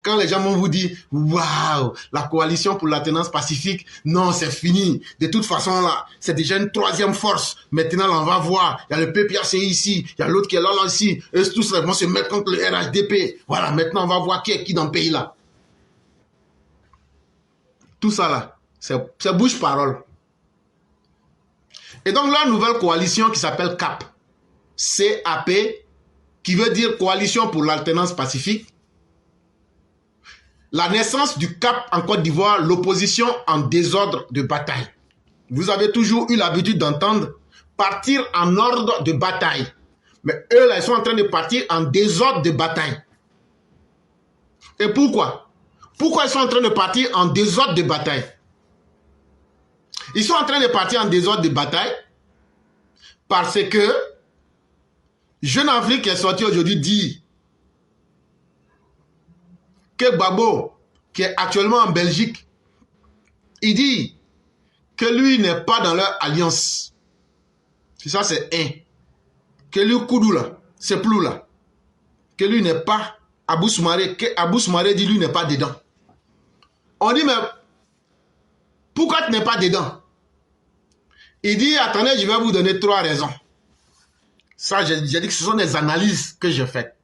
Quand les gens vont vous dire, waouh, la coalition pour l'alternance pacifique, non, c'est fini. De toute façon, là, c'est déjà une troisième force. Maintenant, là, on va voir. Il y a le PPACI ici, il y a l'autre qui est là aussi. Eux tous là, vont se mettre contre le RHDP. Voilà, maintenant, on va voir qui est qui dans le pays, là. Tout ça, là, c'est bouche-parole. Et donc, la nouvelle coalition qui s'appelle CAP, C-A-P, qui veut dire Coalition pour l'alternance pacifique, la naissance du CAP en Côte d'Ivoire, l'opposition en désordre de bataille. Vous avez toujours eu l'habitude d'entendre partir en ordre de bataille. Mais eux, là, ils sont en train de partir en désordre de bataille. Et pourquoi? Pourquoi ils sont en train de partir en désordre de bataille? Ils sont en train de partir en désordre de bataille parce que Jeune Afrique qui est sorti aujourd'hui dit que Gbagbo, qui est actuellement en Belgique, il dit que lui n'est pas dans leur alliance. Ça, c'est un. Que lui, Koudou, là, c'est plus là. Que lui n'est pas Abou Soumaré, que Abou Soumaré dit lui n'est pas dedans. On dit, mais pourquoi tu n'es pas dedans? Il dit, attendez, je vais vous donner 3 raisons. Ça, j'ai dit que ce sont des analyses que j'ai faites.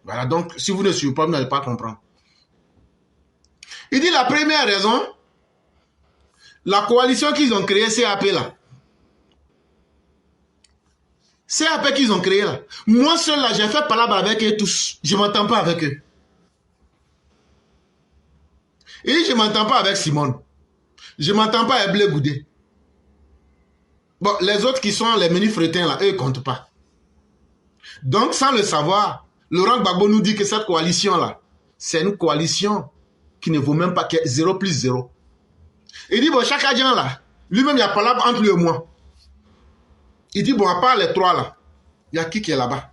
Voilà, donc, si vous ne suivez pas, vous n'allez pas comprendre. Il dit, la première raison, la coalition qu'ils ont créée, CAP là. CAP qu'ils ont créé là. Moi seul là, j'ai fait palabre avec eux tous. Je ne m'entends pas avec eux. Il dit, je ne m'entends pas avec Simone. Je ne m'entends pas avec Blé Goudé. Bon, les autres qui sont les menus frétins là, eux, ils ne comptent pas. Donc, sans le savoir, Laurent Gbagbo nous dit que cette coalition-là, c'est une coalition qui ne vaut même pas 0 plus 0. Il dit, bon, chaque agent là, lui-même, il y a palabre entre lui et moi. Il dit, bon, à part les 3 là, il y a qui est là-bas?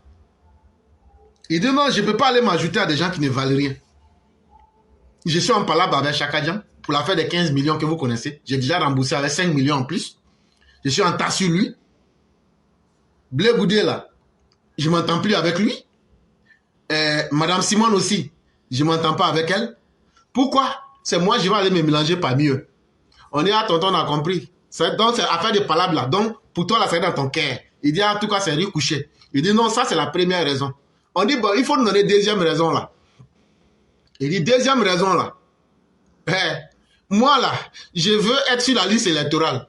Il dit, non, je ne peux pas aller m'ajouter à des gens qui ne valent rien. Je suis en palabre avec chaque agent pour l'affaire des 15 millions que vous connaissez. J'ai déjà remboursé avec 5 millions en plus. Je suis en tas sur lui. Blé Goudé là, je ne m'entends plus avec lui. Madame Simone aussi, je ne m'entends pas avec elle. Pourquoi? C'est moi, je vais aller me mélanger parmi eux. On est à tonton, on a compris. Donc, c'est affaire de palabre là. Donc, pour toi, là, c'est dans ton cœur. Il dit, en tout cas, c'est riz couché. Il dit, non, ça, c'est la première raison. On dit, bon, il faut nous donner deuxième raison là. Il dit, deuxième raison là. Moi là, je veux être sur la liste électorale.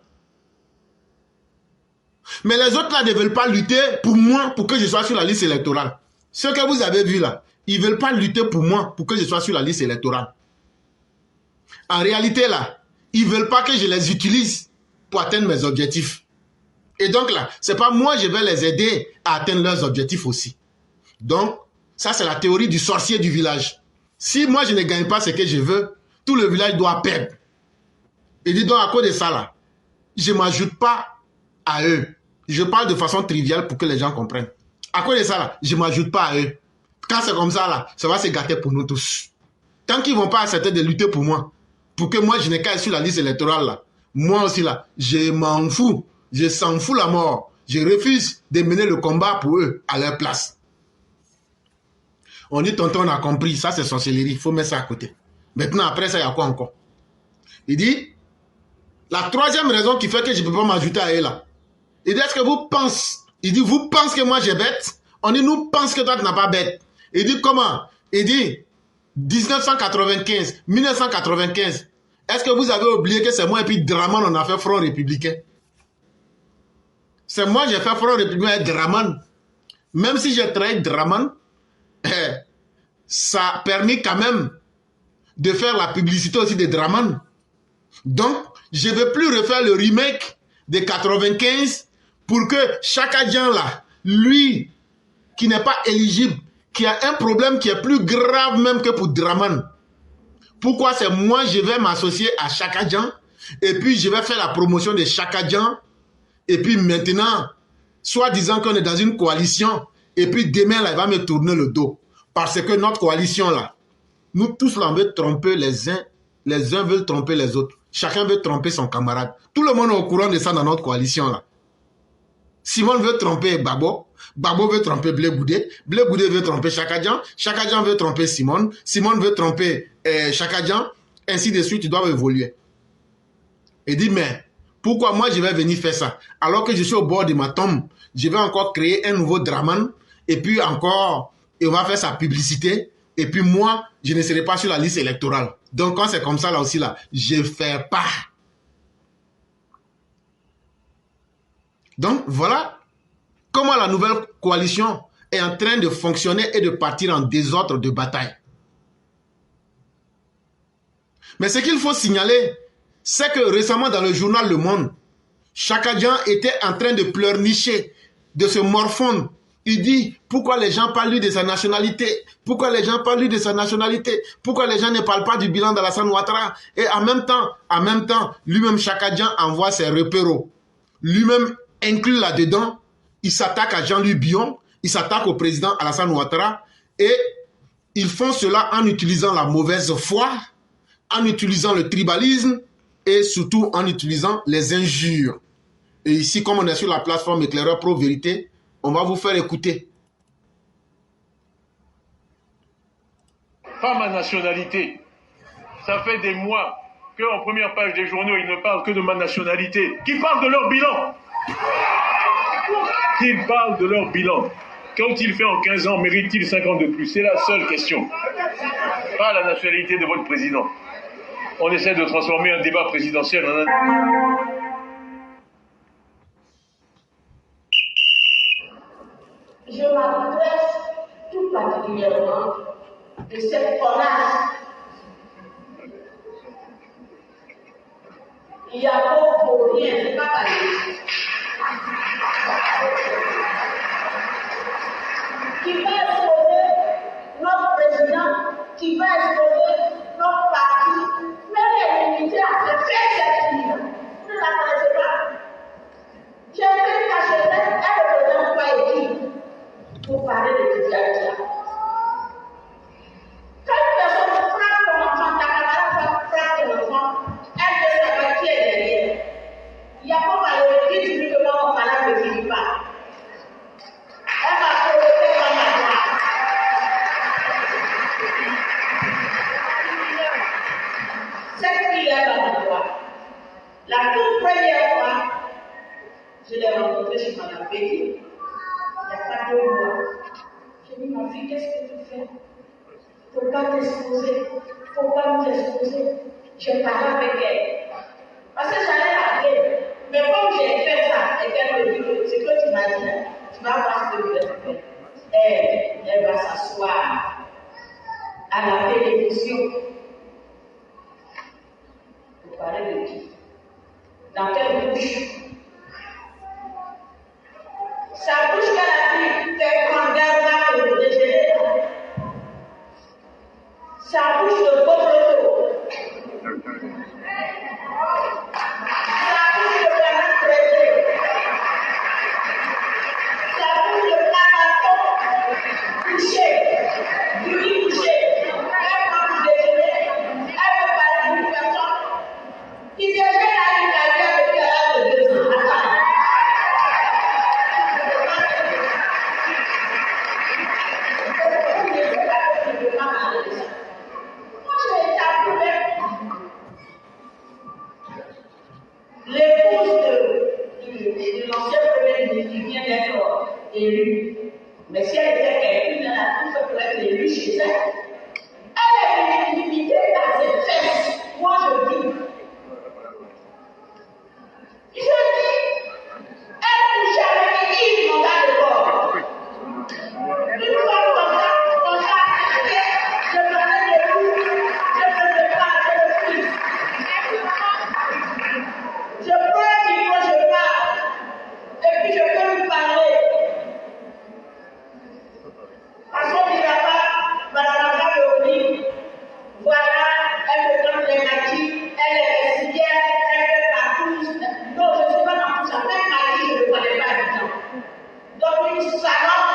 Mais les autres là ne veulent pas lutter pour moi, pour que je sois sur la liste électorale. Ce que vous avez vu là, ils ne veulent pas lutter pour moi, pour que je sois sur la liste électorale. En réalité là, ils ne veulent pas que je les utilise pour atteindre mes objectifs. Et donc là, ce n'est pas moi, je vais les aider à atteindre leurs objectifs aussi. Donc, ça c'est la théorie du sorcier du village. Si moi je ne gagne pas ce que je veux, tout le village doit perdre. Et dis donc à cause de ça là, je ne m'ajoute pas à eux. Je parle de façon triviale pour que les gens comprennent. À cause de ça là, je ne m'ajoute pas à eux. Quand c'est comme ça là, ça va se gâter pour nous tous. Tant qu'ils ne vont pas accepter de lutter pour moi, pour que moi je n'ai qu'à être sur la liste électorale là, moi aussi là, je m'en fous. Je s'en fous la mort. Je refuse de mener le combat pour eux à leur place. On dit, tonton, on a compris. Ça, c'est sorcellerie. Il faut mettre ça à côté. Maintenant, après ça, il y a quoi encore? Il dit, la troisième raison qui fait que je ne peux pas m'ajouter à eux là. Il dit, est-ce que vous pensez? Il dit, vous pensez que moi j'ai bête? On dit, nous pensons que toi tu n'as pas bête. Il dit, comment? Il dit, 1995, 1995. Est-ce que vous avez oublié que c'est moi et puis Draman, on a fait Front Républicain? C'est moi, j'ai fait Front Républicain avec Draman. Même si j'ai trahi Draman, ça a permis quand même de faire la publicité aussi de Draman. Donc, je ne vais plus refaire le remake de 95 pour que chaque agent là, lui, qui n'est pas éligible, qui a un problème qui est plus grave même que pour Draman. Pourquoi c'est moi, je vais m'associer à chaque agent et puis je vais faire la promotion de chaque agent et puis maintenant, soi-disant qu'on est dans une coalition et puis demain là, il va me tourner le dos. Parce que notre coalition là, nous tous là, on veut tromper les uns veulent tromper les autres. Chacun veut tromper son camarade. Tout le monde est au courant de ça dans notre coalition là. Simone veut tromper Gbagbo, Gbagbo veut tromper Blé Goudé, Blé Goudé veut tromper chaque agent veut tromper Simone veut tromper Chakadjan, ainsi de suite, doivent évoluer. Il dit, mais pourquoi moi je vais venir faire ça? Alors que je suis au bord de ma tombe, je vais encore créer un nouveau Draman, et puis encore, et on va faire sa publicité, et puis moi, je ne serai pas sur la liste électorale. Donc quand c'est comme ça, là aussi, là, je ne fais pas. Donc voilà comment la nouvelle coalition est en train de fonctionner et de partir en désordre de bataille. Mais ce qu'il faut signaler, c'est que récemment dans le journal Le Monde, Chakadjan était en train de pleurnicher, de se morfondre. Il dit, pourquoi les gens parlent de sa nationalité? Pourquoi les gens parlent de sa nationalité? Pourquoi les gens ne parlent pas du bilan d'Alassane Ouattara? Et en même temps, lui-même Chakadjan envoie ses repéros. Lui-même inclus là-dedans, il s'attaque à Jean-Louis Bion, il s'attaque au président Alassane Ouattara, et ils font cela en utilisant la mauvaise foi, en utilisant le tribalisme, et surtout en utilisant les injures. Et ici, comme on est sur la plateforme Éclaireur Pro Vérité, on va vous faire écouter. Pas ma nationalité. Ça fait des mois qu'en première page des journaux, ils ne parlent que de ma nationalité. Qu'ils parlent de leur bilan. Qu'ils parlent de leur bilan. Qu'ont-ils fait en 15 ans? Méritent-ils 5 ans de plus? C'est la seule question. Pas la nationalité de votre président. On essaie de transformer un débat présidentiel en un... Je m'adresse tout particulièrement de cette connasse. Il y a beaucoup rien, c'est pas pareil. Qui va exposer notre président, qui va exposer notre parti, même les militaires à faire cette ligne. Vous ne la connaissez pas. J'ai fait cacher elle ne représente pas équipe pour parler de Didier. Quand une personne frappe ton enfant, ta camarade frappe ton enfant, elle peut savoir qui est derrière. Il n'y a pas mal de qui dit que mon malade ne finit pas. Elle va provoquer dans ma voix. Cette fille est dans ma voix. La toute première fois, je l'ai rencontrée chez Mme Bédi. Il n'y a pas 2 mois. J'ai dit, ma fille, qu'est-ce que tu fais? Il ne faut pas t'exposer. Il ne faut pas nous exposer. Je parlais avec elle. Parce que j'allais la dire. Mais comme j'ai fait ça, et qu'elle me dit que ce que tu m'as dit, tu vas voir ce que je vais faire. Elle va s'asseoir à la télévision. Vous parlez de qui? Dans quelle bouche? Sa bouche qu'elle a dit qu'elle prend garde pour le déjeuner. Sa bouche de Boboto. Sa bouche de Bernard Trésé. Sa bouche de Caraton couché. Du lit couché. Elle prend pour déjeuner. Elle veut parler d'une personne qui déjà a une carrière depuis l'âge de 2 ans. Attends. L'épouse de l'ancien premier ministre qui vient d'être élu. Mais si elle était quelqu'un, elle a tout fait pour être élue chez elle. Elle est limitée à ses fesses. Moi, je dis. Je dis, elle touche avec Yves dans le corps. Une fois comme ça, je parlais de vous, je ne veux pas de fils. Je prends un micro, je parle, et puis je peux lui parler. Parce qu'on ne dira pas, madame Leoni, voilà, elle me donne les maquis, elle est récilière, elle fait partout. Non, je ne suis pas dans tout ça. Même Marie, je ne le connais pas du tout. Donc, une salope,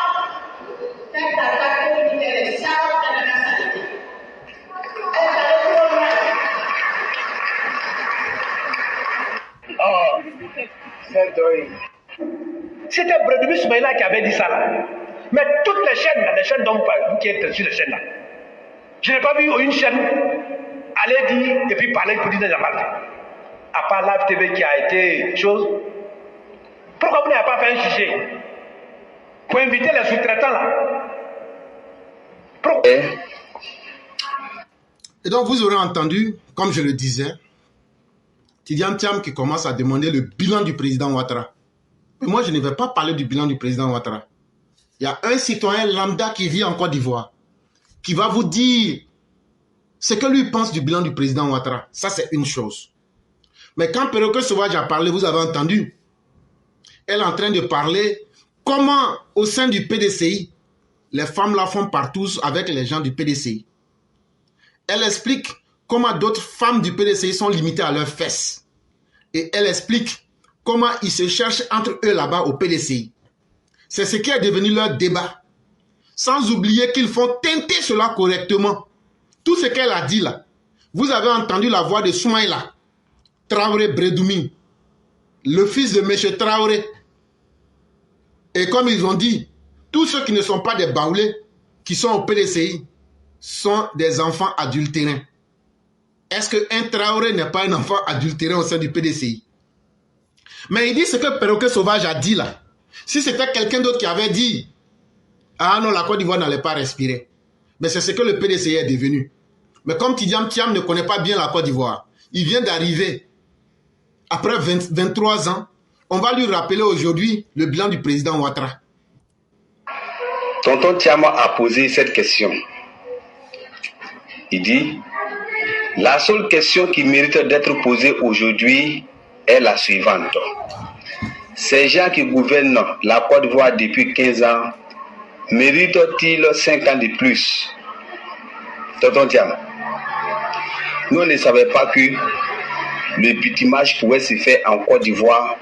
quand t'attaques, on dit qu'elle est salope, elle a la saleté. Elle est allée trop loin. Oh, c'est dingue. C'était Bredoubi Soumaïla qui avait dit ça là. Mais toutes les chaînes, là, les chaînes dont vous qui êtes sur les chaînes là, Je n'ai pas vu une chaîne aller dire et puis parler du président Jean-Marc. À part Live TV qui a été chose. Pourquoi vous n'avez pas fait un sujet pour inviter les sous-traitants là? Pourquoi? Et donc vous aurez entendu, comme je le disais, Tidiane Thiam qui commence à demander le bilan du président Ouattara. Mais moi je ne vais pas parler du bilan du président Ouattara. Il y a un citoyen lambda qui vit en Côte d'Ivoire qui va vous dire ce que lui pense du bilan du président Ouattara. Ça c'est une chose. Mais quand Perroquet Sauvage a parlé, vous avez entendu, elle est en train de parler comment au sein du PDCI, les femmes la font partout avec les gens du PDCI. Elle explique comment d'autres femmes du PDCI sont limitées à leurs fesses. Et elle explique comment ils se cherchent entre eux là-bas au PDCI. C'est ce qui est devenu leur débat. Sans oublier qu'ils font teinter cela correctement. Tout ce qu'elle a dit là, vous avez entendu la voix de Soumaïla Traoré Bredoumi, le fils de M. Traoré. Et comme ils ont dit, tous ceux qui ne sont pas des baoulés, qui sont au PDCI, sont des enfants adultérins. Est-ce qu'un Traoré n'est pas un enfant adultérin au sein du PDCI? Mais il dit ce que Perroquet Sauvage a dit là. Si c'était quelqu'un d'autre qui avait dit, ah non, la Côte d'Ivoire n'allait pas respirer. Mais c'est ce que le PDCI est devenu. Mais comme Tidiane Thiam ne connaît pas bien la Côte d'Ivoire, il vient d'arriver. Après 23 ans, on va lui rappeler aujourd'hui le bilan du président Ouattara. Tonton Thiam a posé cette question. Il dit, la seule question qui mérite d'être posée aujourd'hui est la suivante. Ces gens qui gouvernent la Côte d'Ivoire depuis 15 ans, méritent-ils 5 ans de plus? Tonton Thiam, nous ne savions pas que le bitumage pouvait se faire en Côte d'Ivoire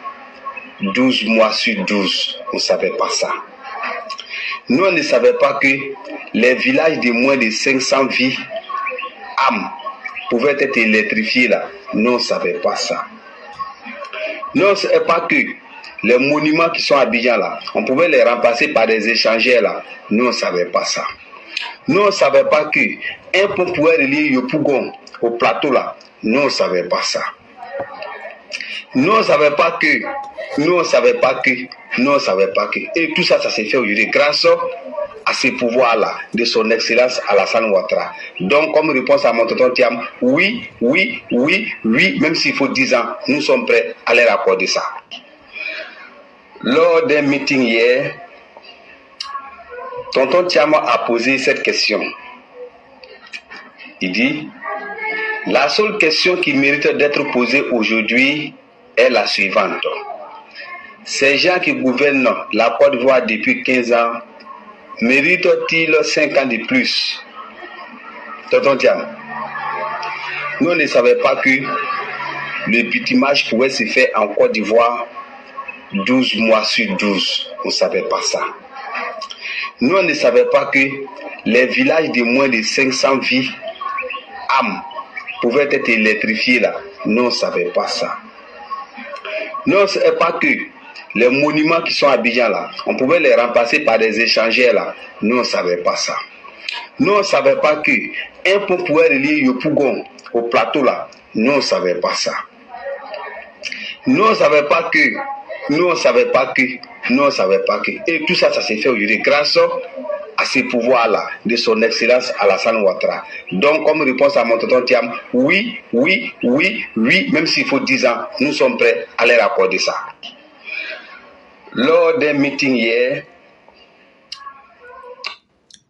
12 mois sur 12. On ne savait pas ça. Nous ne savions pas que les villages de moins de 500 vies, âmes, pouvaient être électrifiés là. Nous ne savions pas ça. Nous ne savions pas que les monuments qui sont à Abidjan là, on pouvait les remplacer par des échangeurs là. Nous ne savions pas ça. Nous ne savions pas que un pont pouvait relier Yopougon au plateau là. Nous ne savions pas ça. Nous ne savions pas que, et tout ça, ça s'est fait aujourd'hui grâce à ce pouvoir-là de son excellence Alassane Ouattara. Donc, comme réponse à mon tonton Thiam, oui, même s'il faut 10 ans, nous sommes prêts à leur accorder ça. Lors d'un meeting hier, tonton Thiam a posé cette question. Il dit, la seule question qui mérite d'être posée aujourd'hui est la suivante. Ces gens qui gouvernent la Côte d'Ivoire depuis 15 ans, méritent-ils 5 ans de plus? Tonton Thiam, nous ne savions pas que le bitumage pouvait se faire en Côte d'Ivoire 12 mois sur 12. On ne savait pas ça. Nous ne savions pas que les villages de moins de 500 vies, âmes, pouvaient être électrifiés là. Nous ne savions pas ça. Nous ne savions pas que les monuments qui sont à Abidjan là, on pouvait les remplacer par des échangeurs là. Nous ne savions pas ça. Nous ne savions pas que un pont pouvait relier Yopougon au plateau là. Nous ne savions pas ça. Nous ne savions pas que, et tout ça, ça s'est fait aujourd'hui grâce à ce pouvoir-là de son excellence Alassane Ouattara. Donc, comme réponse à mon tonton Thiam, oui, même s'il faut 10 ans, nous sommes prêts à leur accorder ça. Lors d'un meeting hier.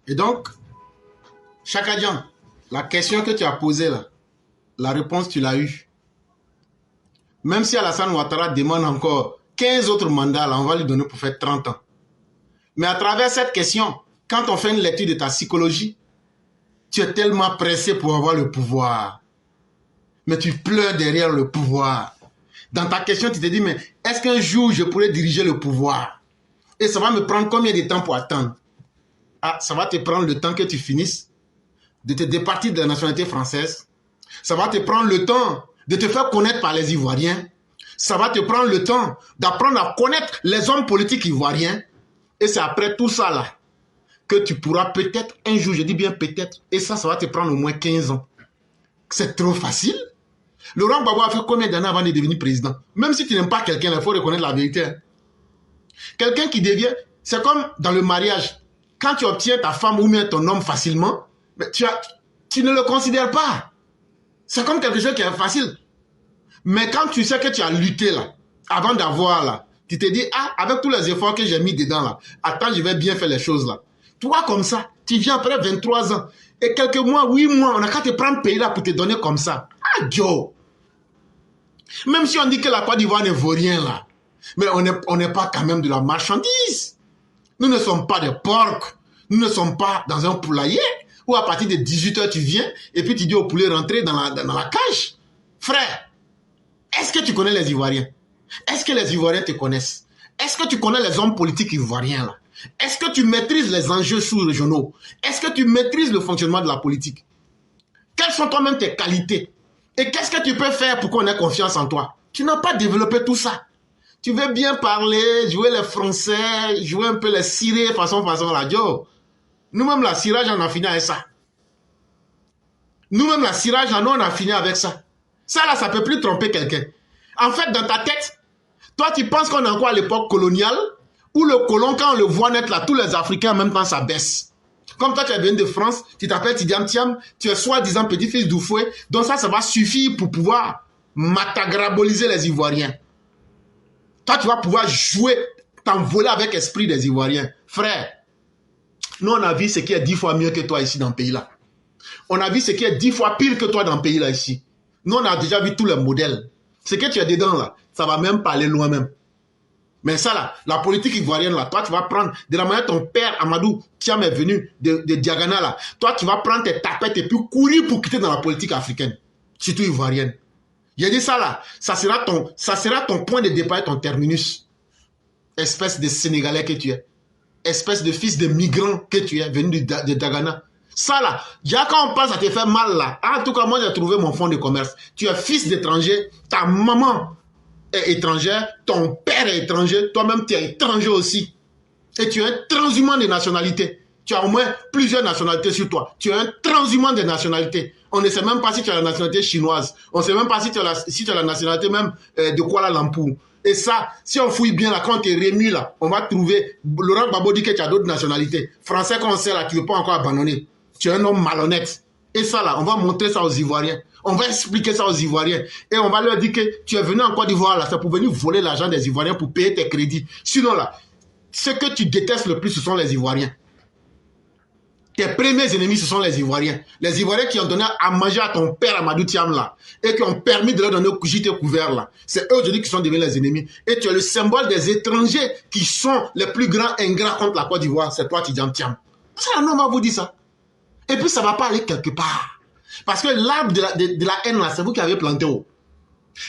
Et donc, Chakadjan, la question que tu as posée là, la réponse tu l'as eue. Même si Alassane Ouattara demande encore 15 autres mandats, là, on va lui donner pour faire 30 ans. Mais à travers cette question, quand on fait une lecture de ta psychologie, tu es tellement pressé pour avoir le pouvoir. Mais tu pleures derrière le pouvoir. Dans ta question, tu te dis, mais est-ce qu'un jour je pourrais diriger le pouvoir? Et ça va me prendre combien de temps pour attendre? Ah, ça va te prendre le temps que tu finisses de te départir de la nationalité française. Ça va te prendre le temps de te faire connaître par les Ivoiriens. Ça va te prendre le temps d'apprendre à connaître les hommes politiques ivoiriens. Et c'est après tout ça là que tu pourras peut-être un jour, je dis bien peut-être, et ça va te prendre au moins 15 ans. C'est trop facile. Laurent Gbagbo a fait combien d'années avant de devenir président? Même si tu n'aimes pas quelqu'un, il faut reconnaître la vérité. Hein. Quelqu'un qui devient, c'est comme dans le mariage. Quand tu obtiens ta femme ou bien ton homme facilement, mais tu ne le considères pas. C'est comme quelque chose qui est facile. Mais quand tu sais que tu as lutté là, avant d'avoir là, tu te dis, ah, avec tous les efforts que j'ai mis dedans là, attends, je vais bien faire les choses là. Toi comme ça, tu viens après 23 ans. Et quelques mois, 8 mois, on n'a qu'à te prendre pays là pour te donner comme ça. Ah, Joe. Même si on dit que la Côte d'Ivoire ne vaut rien là, mais on n'est pas quand même de la marchandise. Nous ne sommes pas des porcs. Nous ne sommes pas dans un poulailler où à partir de 18h tu viens et puis tu dis au poulet rentrer dans la cage. Frère, est-ce que tu connais les Ivoiriens? Est-ce que les Ivoiriens te connaissent? Est-ce que tu connais les hommes politiques ivoiriens là? Est-ce que tu maîtrises les enjeux sous-régionaux? Est-ce que tu maîtrises le fonctionnement de la politique? Quelles sont toi-même tes qualités? Et qu'est-ce que tu peux faire pour qu'on ait confiance en toi? Tu n'as pas développé tout ça. Tu veux bien parler, jouer les Français, jouer un peu les cirés, façon la Joe. Nous-mêmes, la cirage, on a fini avec ça. Nous-mêmes, la cirage, on a fini avec ça. Ça, là, ça ne peut plus tromper quelqu'un. En fait, dans ta tête, toi, tu penses qu'on est encore à l'époque coloniale, où le colon, quand on le voit naître là, tous les Africains, en même temps, ça baisse. Comme toi, tu es venu de France, tu t'appelles Tidiane Thiam, tu es soi-disant petit-fils d'Oufoué, donc ça va suffire pour pouvoir matagraboliser les Ivoiriens. Toi, tu vas pouvoir jouer, t'envoler avec l'esprit des Ivoiriens. Frère, nous, on a vu ce qui est 10 fois mieux que toi ici dans le pays-là. On a vu ce qui est 10 fois pire que toi dans le pays-là ici. Nous, on a déjà vu tous les modèles. Ce que tu es dedans, là, ça va même pas aller loin même. Mais ça, là, la politique ivoirienne, là, toi, tu vas prendre, de la manière ton père, Amadou Thiam est venu de Diagana, là, toi, tu vas prendre tes tapettes et puis courir pour quitter dans la politique africaine, surtout ivoirienne. J'ai dit ça, là, ça sera ton point de départ, ton terminus. Espèce de Sénégalais que tu es. Espèce de fils de migrant que tu es, venu de Diagana. Ça, là, déjà quand on pense, ça te fait mal, là. En tout cas, moi, j'ai trouvé mon fonds de commerce. Tu es fils d'étranger, ta maman est étrangère, ton père est étranger, toi-même tu es étranger aussi. Et tu es un transhumant de nationalité. Tu as au moins plusieurs nationalités sur toi. Tu es un transhumant de nationalité. On ne sait même pas si tu as la nationalité chinoise. On ne sait même pas si tu as la nationalité même de Kuala Lumpur. Et ça, si on fouille bien là, quand tu es rému là, on va trouver, Laurent Gbagbo dit que tu as d'autres nationalités. Français qu'on sait là, tu ne veux pas encore abandonner. Tu es un homme malhonnête. Et ça là, on va montrer ça aux Ivoiriens. On va expliquer ça aux Ivoiriens. Et on va leur dire que tu es venu en Côte d'Ivoire là, c'est pour venir voler l'argent des Ivoiriens pour payer tes crédits. Sinon là, ce que tu détestes le plus, ce sont les Ivoiriens. Tes premiers ennemis, ce sont les Ivoiriens. Les Ivoiriens qui ont donné à manger à ton père Amadou Thiam là, et qui ont permis de leur donner gîte et couvert là. C'est eux aujourd'hui qui sont devenus les ennemis. Et tu es le symbole des étrangers qui sont les plus grands ingrats contre la Côte d'Ivoire. C'est toi, Tidiane Thiam. Ça, non, on va vous dire ça. Et puis ça ne va pas aller quelque part. Parce que l'arbre de la haine là, c'est vous qui avez planté haut.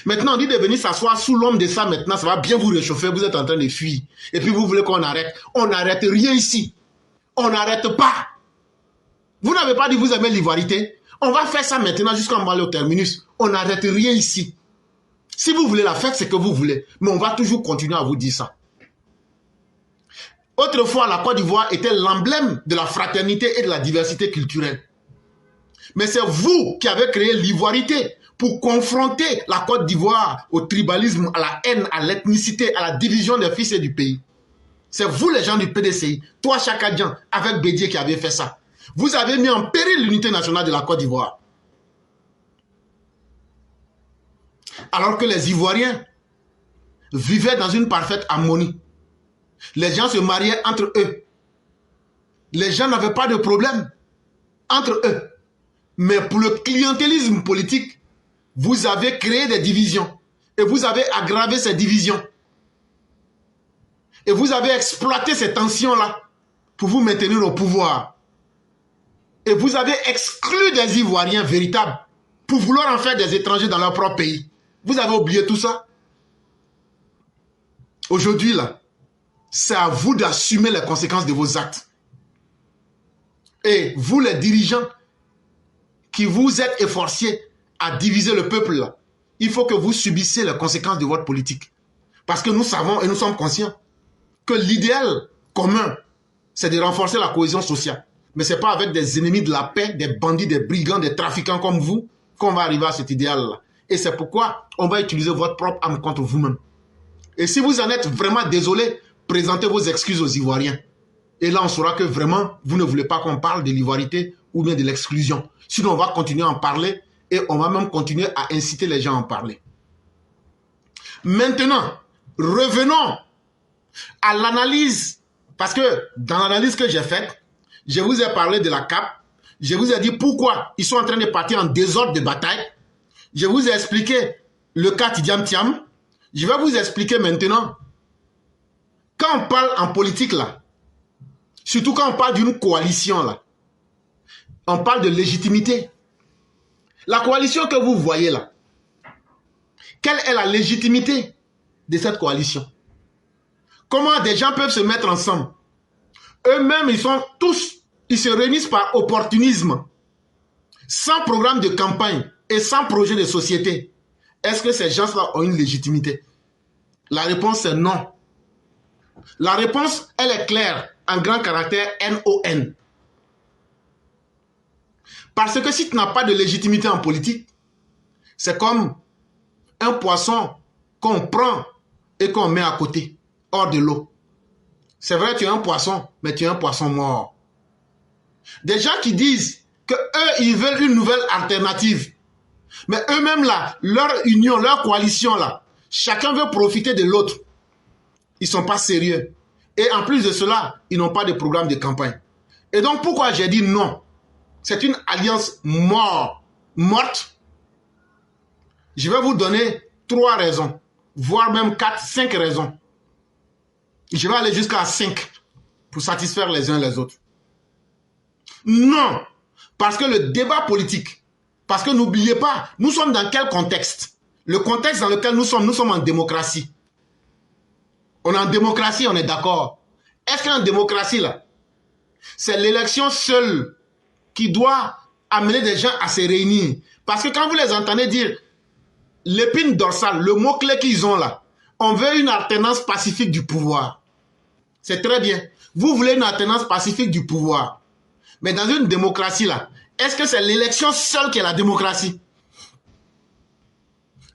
Maintenant, on dit de venir s'asseoir sous l'ombre de ça maintenant, ça va bien vous réchauffer, vous êtes en train de fuir. Et puis vous voulez qu'on arrête. On n'arrête rien ici. On n'arrête pas. Vous n'avez pas dit vous aimez l'ivoirité. On va faire ça maintenant jusqu'à aller au terminus. On n'arrête rien ici. Si vous voulez la fête, c'est que vous voulez. Mais on va toujours continuer à vous dire ça. Autrefois, la Côte d'Ivoire était l'emblème de la fraternité et de la diversité culturelle. Mais c'est vous qui avez créé l'ivoirité pour confronter la Côte d'Ivoire au tribalisme, à la haine, à l'ethnicité, à la division des fils et du pays. C'est vous les gens du PDCI, toi Chakadjan, avec Bédié qui avez fait ça. Vous avez mis en péril l'unité nationale de la Côte d'Ivoire. Alors que les Ivoiriens vivaient dans une parfaite harmonie. Les gens se mariaient entre eux. Les gens n'avaient pas de problème entre eux. Mais pour le clientélisme politique, vous avez créé des divisions. Et vous avez aggravé ces divisions. Et vous avez exploité ces tensions-là pour vous maintenir au pouvoir. Et vous avez exclu des Ivoiriens véritables pour vouloir en faire des étrangers dans leur propre pays. Vous avez oublié tout ça? Aujourd'hui, là, c'est à vous d'assumer les conséquences de vos actes. Et vous, les dirigeants, qui vous êtes efforcés à diviser le peuple, là, il faut que vous subissiez les conséquences de votre politique. Parce que nous savons et nous sommes conscients que l'idéal commun c'est de renforcer la cohésion sociale. Mais ce n'est pas avec des ennemis de la paix, des bandits, des brigands, des trafiquants comme vous qu'on va arriver à cet idéal-là. Et c'est pourquoi on va utiliser votre propre âme contre vous-même. Et si vous en êtes vraiment désolé, présentez vos excuses aux Ivoiriens. Et là, on saura que vraiment, vous ne voulez pas qu'on parle de l'ivoirité ou bien de l'exclusion. Sinon, on va continuer à en parler et on va même continuer à inciter les gens à en parler. Maintenant, revenons à l'analyse. Parce que dans l'analyse que j'ai faite, je vous ai parlé de la CAP. Je vous ai dit pourquoi ils sont en train de partir en désordre de bataille. Je vous ai expliqué le cas Tidiam Thiam. Je vais vous expliquer maintenant. Quand on parle en politique là, surtout quand on parle d'une coalition là, on parle de légitimité. La coalition que vous voyez là, quelle est la légitimité de cette coalition? Comment des gens peuvent se mettre ensemble? Eux-mêmes, ils se réunissent par opportunisme, sans programme de campagne et sans projet de société. Est-ce que ces gens-là ont une légitimité? La réponse est non. La réponse, elle est claire, en grand caractère NON. Parce que si tu n'as pas de légitimité en politique, c'est comme un poisson qu'on prend et qu'on met à côté, hors de l'eau. C'est vrai, tu es un poisson, mais tu es un poisson mort. Des gens qui disent qu'eux, ils veulent une nouvelle alternative. Mais eux-mêmes là, leur union, leur coalition là, chacun veut profiter de l'autre. Ils ne sont pas sérieux. Et en plus de cela, ils n'ont pas de programme de campagne. Et donc pourquoi j'ai dit non? C'est une alliance morte. Je vais vous donner 3 raisons, voire même 4, 5 raisons. Je vais aller jusqu'à 5 pour satisfaire les uns les autres. Non, parce que le débat politique, parce que n'oubliez pas, nous sommes dans quel contexte? Le contexte dans lequel nous sommes en démocratie. On est en démocratie, on est d'accord. Est-ce qu'en démocratie, là, c'est l'élection seule qui doit amener des gens à se réunir? Parce que quand vous les entendez dire l'épine dorsale, le mot-clé qu'ils ont là, on veut une alternance pacifique du pouvoir. C'est très bien. Vous voulez une alternance pacifique du pouvoir. Mais dans une démocratie là, est-ce que c'est l'élection seule qui est la démocratie?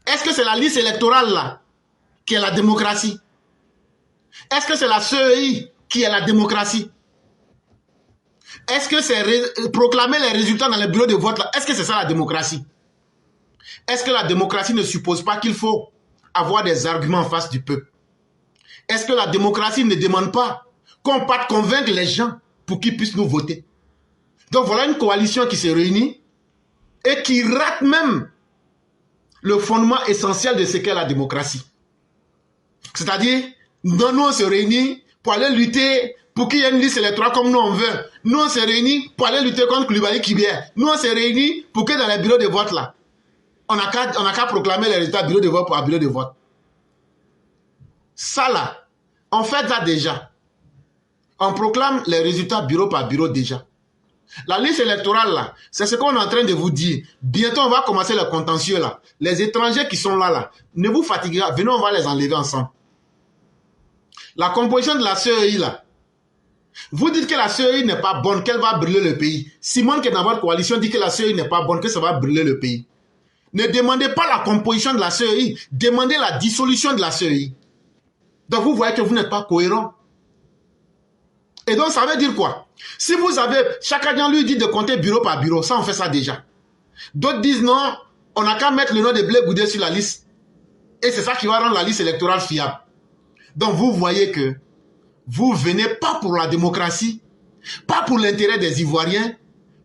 Est-ce que c'est la liste électorale là qui est la démocratie? Est-ce que c'est la CEI qui est la démocratie? Est-ce que c'est proclamer les résultats dans les bureaux de vote là? Est-ce que c'est ça la démocratie? Est-ce que la démocratie ne suppose pas qu'il faut avoir des arguments en face du peuple? Est-ce que la démocratie ne demande pas qu'on parte convaincre les gens pour qu'ils puissent nous voter? Donc voilà une coalition qui se réunit et qui rate même le fondement essentiel de ce qu'est la démocratie. C'est-à-dire, nous on se réunit pour aller lutter pour qu'il y ait une liste électorale comme nous on veut. Nous on se réunit pour aller lutter contre Koulibaly Kibier. Nous on se réunit pour que dans les bureaux de vote là, on n'a qu'à proclamer les résultats bureau de vote par bureau de vote. Ça là, on fait ça déjà. On proclame les résultats bureau par bureau déjà. La liste électorale là, c'est ce qu'on est en train de vous dire. Bientôt on va commencer le contentieux là. Les étrangers qui sont là, ne vous fatiguez pas, venez on va les enlever ensemble. La composition de la CEI là, vous dites que la CEI n'est pas bonne, qu'elle va brûler le pays. Simone qui est dans votre coalition dit que la CEI n'est pas bonne, que ça va brûler le pays. Ne demandez pas la composition de la CEI, demandez la dissolution de la CEI. Donc vous voyez que vous n'êtes pas cohérent. Et donc ça veut dire quoi? Si vous avez, chacun lui dit de compter bureau par bureau, ça on fait ça déjà. D'autres disent non, on n'a qu'à mettre le nom de Blé Goudé sur la liste. Et c'est ça qui va rendre la liste électorale fiable. Donc vous voyez que vous venez pas pour la démocratie, pas pour l'intérêt des Ivoiriens,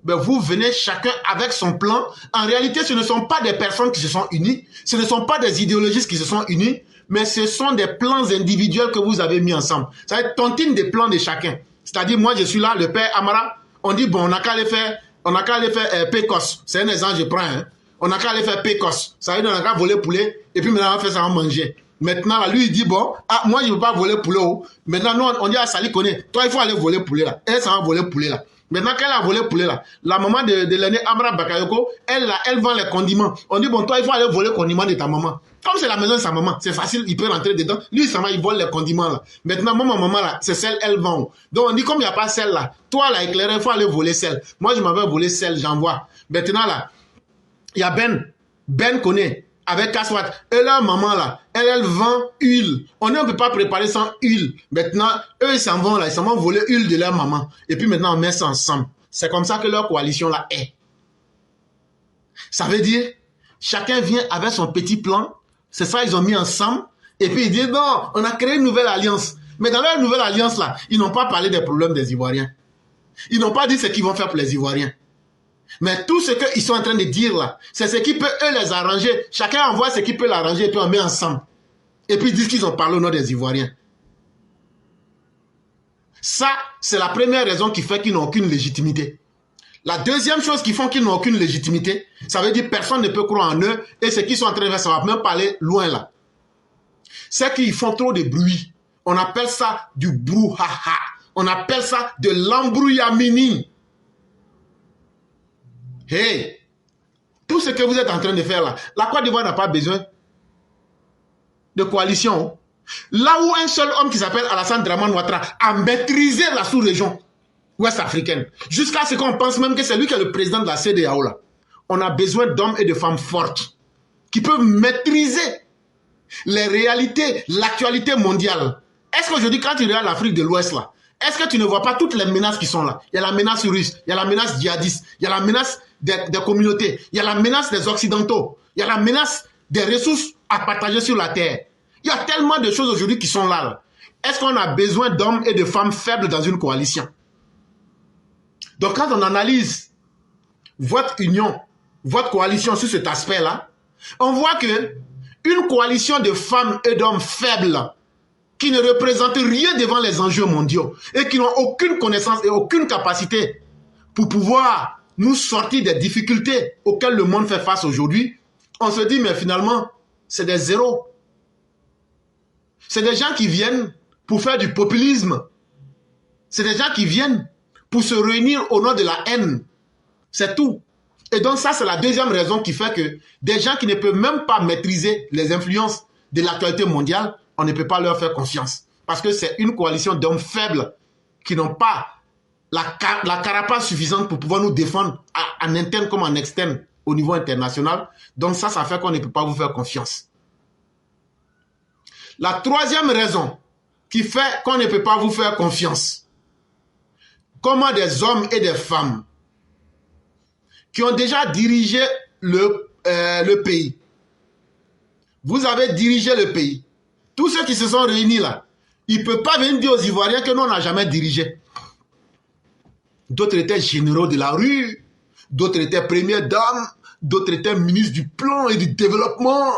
mais vous venez chacun avec son plan. En réalité, ce ne sont pas des personnes qui se sont unies, ce ne sont pas des idéologistes qui se sont unis, mais ce sont des plans individuels que vous avez mis ensemble. Ça va être tontine des plans de chacun. C'est-à-dire, moi, je suis là, le père Amara, on dit, bon, on n'a qu'à aller faire PECOS. C'est un exemple, je prends. Hein. On n'a qu'à aller faire PECOS. Ça veut dire, on n'a qu'à voler poulet, et puis maintenant, on va faire ça en manger. Maintenant, là, lui, il dit, bon, moi, je ne veux pas voler poulet. Oh. Maintenant, nous, on dit à Sali Koné, toi, il faut aller voler poulet là. Et ça va voler poulet là. Maintenant qu'elle a volé le poulet là, la maman de l'aîné Amra Bakayoko, elle vend les condiments. On dit, bon, toi, il faut aller voler les condiments de ta maman. Comme c'est la maison de sa maman, c'est facile, il peut rentrer dedans. Lui, il vole les condiments là. Maintenant, ma maman là, c'est celle, elle vend. Donc on dit, comme il n'y a pas celle là, toi là, éclairé, il faut aller voler celle. Moi, je m'avais volé celle, j'envoie. Maintenant là, il y a Ben connaît, avec Kaswat. Et leur maman là, elle vend huile. On ne peut pas préparer sans huile. Maintenant, eux, ils s'en vont là, ils s'en vont voler huile de leur maman. Et puis maintenant, on met ça ensemble. C'est comme ça que leur coalition là est. Ça veut dire, chacun vient avec son petit plan. C'est ça, ils ont mis ensemble. Et puis ils disent, non, on a créé une nouvelle alliance. Mais dans leur nouvelle alliance là, ils n'ont pas parlé des problèmes des Ivoiriens. Ils n'ont pas dit ce qu'ils vont faire pour les Ivoiriens. Mais tout ce qu'ils sont en train de dire là, c'est ce qui peut eux les arranger. Chacun envoie ce qui peut l'arranger et puis on met ensemble. Et puis ils disent qu'ils ont parlé au nom des Ivoiriens. Ça, c'est la première raison qui fait qu'ils n'ont aucune légitimité. La deuxième chose qui font qu'ils n'ont aucune légitimité, ça veut dire que personne ne peut croire en eux et ce qu'ils sont en train de faire, ça va même pas aller loin là. C'est qu'ils font trop de bruit. On appelle ça du brouhaha. On appelle ça de l'embrouillamini. Hey, tout ce que vous êtes en train de faire là, la Côte d'Ivoire n'a pas besoin de coalition. Là où un seul homme qui s'appelle Alassane Dramane Ouattara a maîtrisé la sous-région ouest-africaine, jusqu'à ce qu'on pense même que c'est lui qui est le président de la CEDEAO là. On a besoin d'hommes et de femmes fortes qui peuvent maîtriser les réalités, l'actualité mondiale. Est-ce qu'aujourd'hui, quand tu regardes l'Afrique de l'Ouest là, est-ce que tu ne vois pas toutes les menaces qui sont là? Il y a la menace russe, il y a la menace djihadiste, il y a la menace des communautés, il y a la menace des Occidentaux, il y a la menace des ressources à partager sur la terre. Il y a tellement de choses aujourd'hui qui sont là. Est-ce qu'on a besoin d'hommes et de femmes faibles dans une coalition? Donc quand on analyse votre union, votre coalition sur cet aspect-là, on voit que une coalition de femmes et d'hommes faibles qui ne représentent rien devant les enjeux mondiaux et qui n'ont aucune connaissance et aucune capacité pour pouvoir nous sortir des difficultés auxquelles le monde fait face aujourd'hui, on se dit, mais finalement, c'est des zéros. C'est des gens qui viennent pour faire du populisme. C'est des gens qui viennent pour se réunir au nom de la haine. C'est tout. Et donc ça, c'est la deuxième raison qui fait que des gens qui ne peuvent même pas maîtriser les influences de l'actualité mondiale, on ne peut pas leur faire confiance. Parce que c'est une coalition d'hommes faibles qui n'ont pas la carapace suffisante pour pouvoir nous défendre en interne comme en externe au niveau international. Donc ça fait qu'on ne peut pas vous faire confiance. La troisième raison qui fait qu'on ne peut pas vous faire confiance, comment des hommes et des femmes qui ont déjà dirigé le pays, vous avez dirigé le pays, tous ceux qui se sont réunis là, ils ne peuvent pas venir dire aux Ivoiriens que nous on n'a jamais dirigé. D'autres étaient généraux de la rue, d'autres étaient premières dames, d'autres étaient ministres du plan et du développement.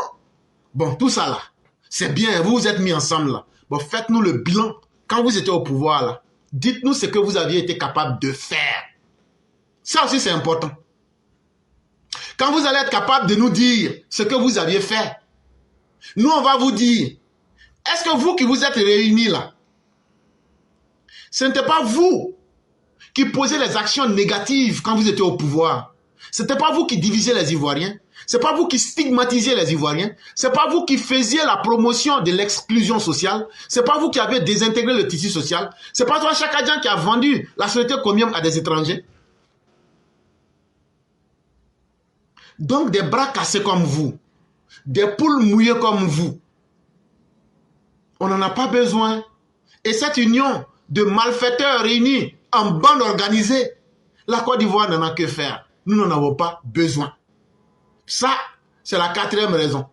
Bon, tout ça là, c'est bien, vous vous êtes mis ensemble là. Bon, faites-nous le bilan. Quand vous étiez au pouvoir là, dites-nous ce que vous aviez été capable de faire. Ça aussi c'est important. Quand vous allez être capable de nous dire ce que vous aviez fait, nous on va vous dire, est-ce que vous qui vous êtes réunis là, ce n'était pas vous qui posez les actions négatives quand vous étiez au pouvoir. Ce n'était pas vous qui divisiez les Ivoiriens. Ce n'est pas vous qui stigmatisiez les Ivoiriens. Ce n'est pas vous qui faisiez la promotion de l'exclusion sociale. Ce n'est pas vous qui avez désintégré le tissu social. Ce n'est pas toi, chaque agent, qui a vendu la société commune à des étrangers. Donc des bras cassés comme vous, des poules mouillées comme vous, on n'en a pas besoin. Et cette union de malfaiteurs réunis en bande organisée, la Côte d'Ivoire n'en a que faire. Nous n'en avons pas besoin. Ça, c'est la quatrième raison.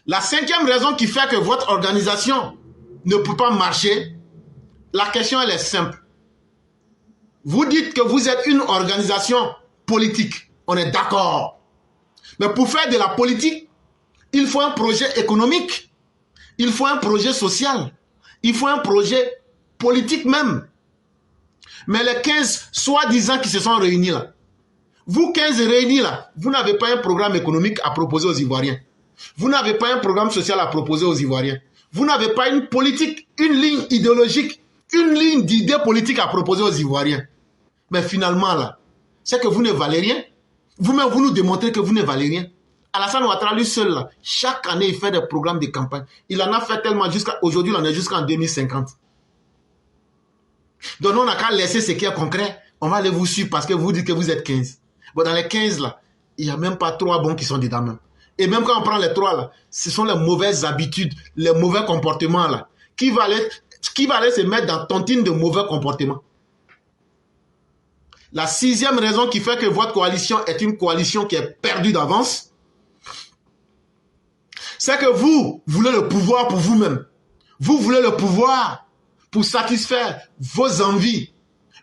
La cinquième raison qui fait que votre organisation ne peut pas marcher, la question elle est simple. Vous dites que vous êtes une organisation politique. On est d'accord. Mais pour faire de la politique, il faut un projet économique. Il faut un projet social. Il faut un projet politique même. Mais les 15 soi-disant qui se sont réunis là, vous 15 réunis là, vous n'avez pas un programme économique à proposer aux Ivoiriens. Vous n'avez pas un programme social à proposer aux Ivoiriens. Vous n'avez pas une politique, une ligne idéologique, une ligne d'idées politiques à proposer aux Ivoiriens. Mais finalement, là, c'est que vous ne valez rien. Vous-même, vous nous démontrez que vous ne valez rien. Alassane Ouattara, lui seul, là, chaque année, il fait des programmes de campagne. Il en a fait tellement jusqu'à aujourd'hui, on est jusqu'en 2050. Donc, on n'a qu'à laisser ce qui est concret. On va aller vous suivre parce que vous dites que vous êtes 15. Bon, dans les 15, là, il n'y a même pas 3 bons qui sont dedans même. Et même quand on prend les 3, là, ce sont les mauvaises habitudes, les mauvais comportements, là, qui va aller se mettre dans tontine de mauvais comportements. La 6e raison qui fait que votre coalition est une coalition qui est perdue d'avance, c'est que vous voulez le pouvoir pour vous-même. Vous voulez le pouvoir pour satisfaire vos envies.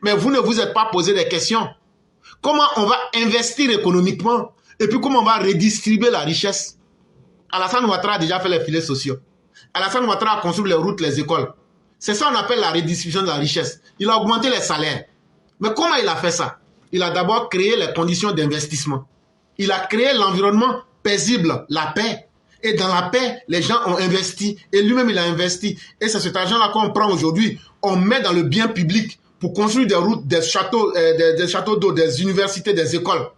Mais vous ne vous êtes pas posé des questions. Comment on va investir économiquement et puis comment on va redistribuer la richesse? Alassane Ouattara a déjà fait les filets sociaux. Alassane Ouattara a construit les routes, les écoles. C'est ça qu'on appelle la redistribution de la richesse. Il a augmenté les salaires. Mais comment il a fait ça? Il a d'abord créé les conditions d'investissement. Il a créé l'environnement paisible, la paix. Et dans la paix, les gens ont investi. Et lui-même, il a investi. Et c'est cet argent-là qu'on prend aujourd'hui. On met dans le bien public pour construire des routes, des châteaux d'eau, des universités, des écoles.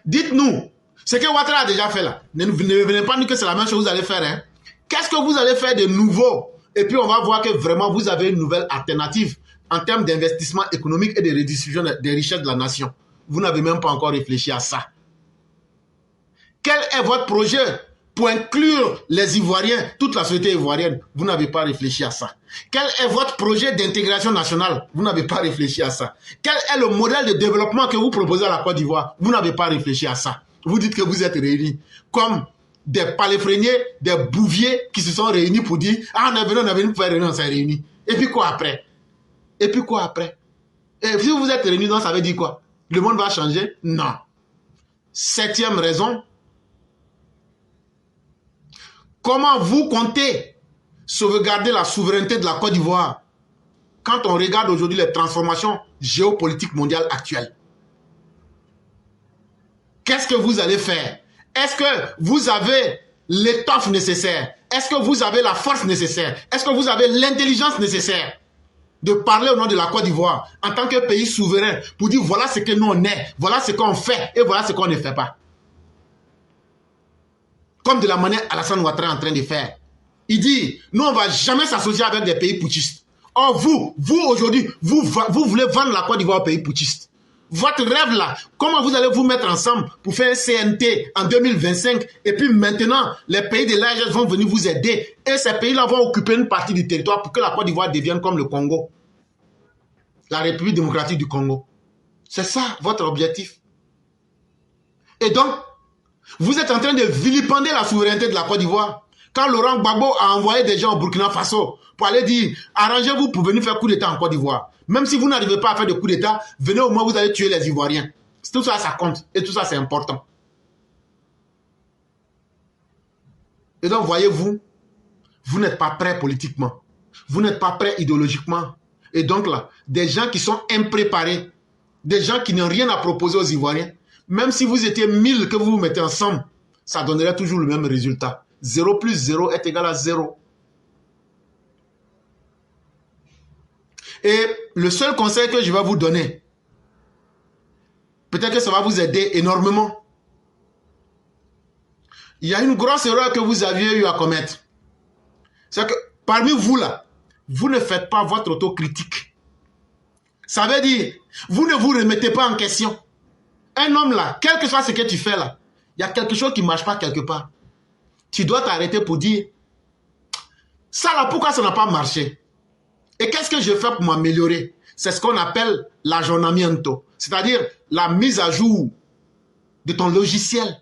Dites-nous, ce que Ouattara a déjà fait là. Ne venez pas nous que c'est la même chose que vous allez faire. Hein? Qu'est-ce que vous allez faire de nouveau? Et puis on va voir que vraiment vous avez une nouvelle alternative en termes d'investissement économique et de redistribution des richesses de la nation. Vous n'avez même pas encore réfléchi à ça. Quel est votre projet pour inclure les Ivoiriens, toute la société ivoirienne? Vous n'avez pas réfléchi à ça. Quel est votre projet d'intégration nationale? Vous n'avez pas réfléchi à ça. Quel est le modèle de développement que vous proposez à la Côte d'Ivoire? Vous n'avez pas réfléchi à ça. Vous dites que vous êtes réunis comme des paléfréniers, des bouviers qui se sont réunis pour dire « Ah, on est venu pour faire réunion, on s'est réunis. » Et puis quoi après? Et puis quoi après? Et si vous êtes réunis, donc ça veut dire quoi? Le monde va changer? Non. 7e raison. Comment vous comptez sauvegarder la souveraineté de la Côte d'Ivoire quand on regarde aujourd'hui les transformations géopolitiques mondiales actuelles? Qu'est-ce que vous allez faire? Est-ce que vous avez l'étoffe nécessaire? Est-ce que vous avez la force nécessaire? Est-ce que vous avez l'intelligence nécessaire de parler au nom de la Côte d'Ivoire en tant que pays souverain pour dire voilà ce que nous on est, voilà ce qu'on fait et voilà ce qu'on ne fait pas? Comme de la manière Alassane Ouattara est en train de faire. Il dit, nous on ne va jamais s'associer avec des pays putschistes. Or vous aujourd'hui, vous voulez vendre la Côte d'Ivoire aux pays putschistes. Votre rêve là, comment vous allez vous mettre ensemble pour faire un CNT en 2025 et puis maintenant, les pays de l'AES vont venir vous aider et ces pays-là vont occuper une partie du territoire pour que la Côte d'Ivoire devienne comme le Congo. La République démocratique du Congo. C'est ça votre objectif. Et donc, vous êtes en train de vilipender la souveraineté de la Côte d'Ivoire. Quand Laurent Gbagbo a envoyé des gens au Burkina Faso pour aller dire arrangez-vous pour venir faire coup d'État en Côte d'Ivoire. Même si vous n'arrivez pas à faire de coup d'État, venez au moins vous allez tuer les Ivoiriens. Tout ça, ça compte. Et tout ça, c'est important. Et donc, voyez-vous, vous n'êtes pas prêts politiquement. Vous n'êtes pas prêts idéologiquement. Et donc là, des gens qui sont impréparés, des gens qui n'ont rien à proposer aux Ivoiriens, même si vous étiez 1000 que vous vous mettez ensemble, ça donnerait toujours le même résultat. 0 plus 0 est égal à 0. Et le seul conseil que je vais vous donner, peut-être que ça va vous aider énormément. Il y a une grosse erreur que vous aviez eu à commettre. C'est que parmi vous là, vous ne faites pas votre autocritique. Ça veut dire, vous ne vous remettez pas en question. Un homme là, quel que soit ce que tu fais là, il y a quelque chose qui ne marche pas quelque part. Tu dois t'arrêter pour dire, ça là, pourquoi ça n'a pas marché? Et qu'est-ce que je fais pour m'améliorer? C'est ce qu'on appelle l'aggiornamento, c'est-à-dire la mise à jour de ton logiciel.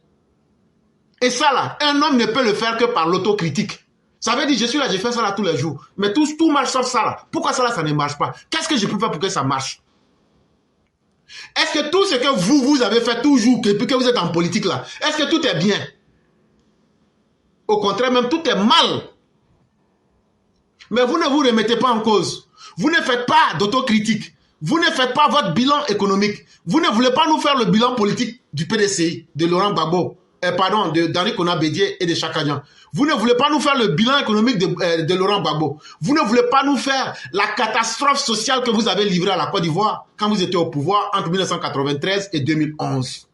Et ça là, un homme ne peut le faire que par l'autocritique. Ça veut dire, je suis là, je fais ça là tous les jours. Mais tout marche sauf ça là. Pourquoi ça là, ça ne marche pas? Qu'est-ce que je peux faire pour que ça marche? Est-ce que tout ce que vous avez fait toujours, depuis que vous êtes en politique là, est-ce que tout est bien? Au contraire, même tout est mal. Mais vous ne vous remettez pas en cause. Vous ne faites pas d'autocritique. Vous ne faites pas votre bilan économique. Vous ne voulez pas nous faire le bilan politique du PDCI, de Laurent Gbagbo. d'Henri Konan Bédié et de Chaka Dian. Vous ne voulez pas nous faire le bilan économique de Laurent Gbagbo. Vous ne voulez pas nous faire la catastrophe sociale que vous avez livrée à la Côte d'Ivoire quand vous étiez au pouvoir entre 1993 et 2011.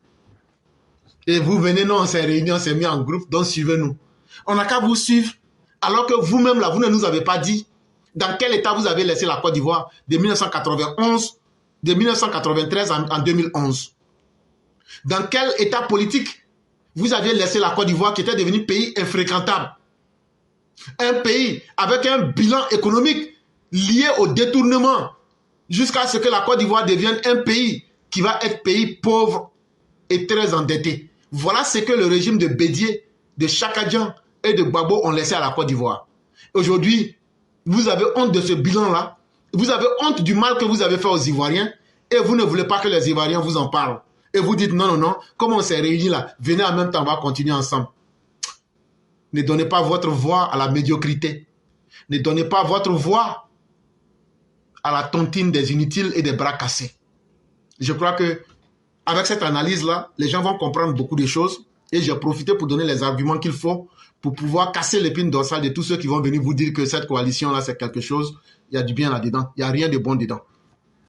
Et vous venez, non, on s'est réunis, on s'est mis en groupe, donc suivez-nous. On n'a qu'à vous suivre, alors que vous-même, là, vous ne nous avez pas dit dans quel état vous avez laissé la Côte d'Ivoire de 1993 en 2011. Dans quel état politique vous aviez laissé la Côte d'Ivoire qui était devenu pays infréquentable. Un pays avec un bilan économique lié au détournement jusqu'à ce que la Côte d'Ivoire devienne un pays qui va être pays pauvre et très endetté. Voilà ce que le régime de Bédié, de Chaka Dian et de Gbagbo ont laissé à la Côte d'Ivoire. Aujourd'hui, vous avez honte de ce bilan-là. Vous avez honte du mal que vous avez fait aux Ivoiriens et vous ne voulez pas que les Ivoiriens vous en parlent. Et vous dites non, non, non, comme on s'est réunis là, venez en même temps, on va continuer ensemble. Ne donnez pas votre voix à la médiocrité. Ne donnez pas votre voix à la tontine des inutiles et des bras cassés. Je crois que avec cette analyse-là, les gens vont comprendre beaucoup de choses et j'ai profité pour donner les arguments qu'il faut pour pouvoir casser l'épine dorsale de tous ceux qui vont venir vous dire que cette coalition-là, c'est quelque chose, il y a du bien là-dedans, il n'y a rien de bon dedans.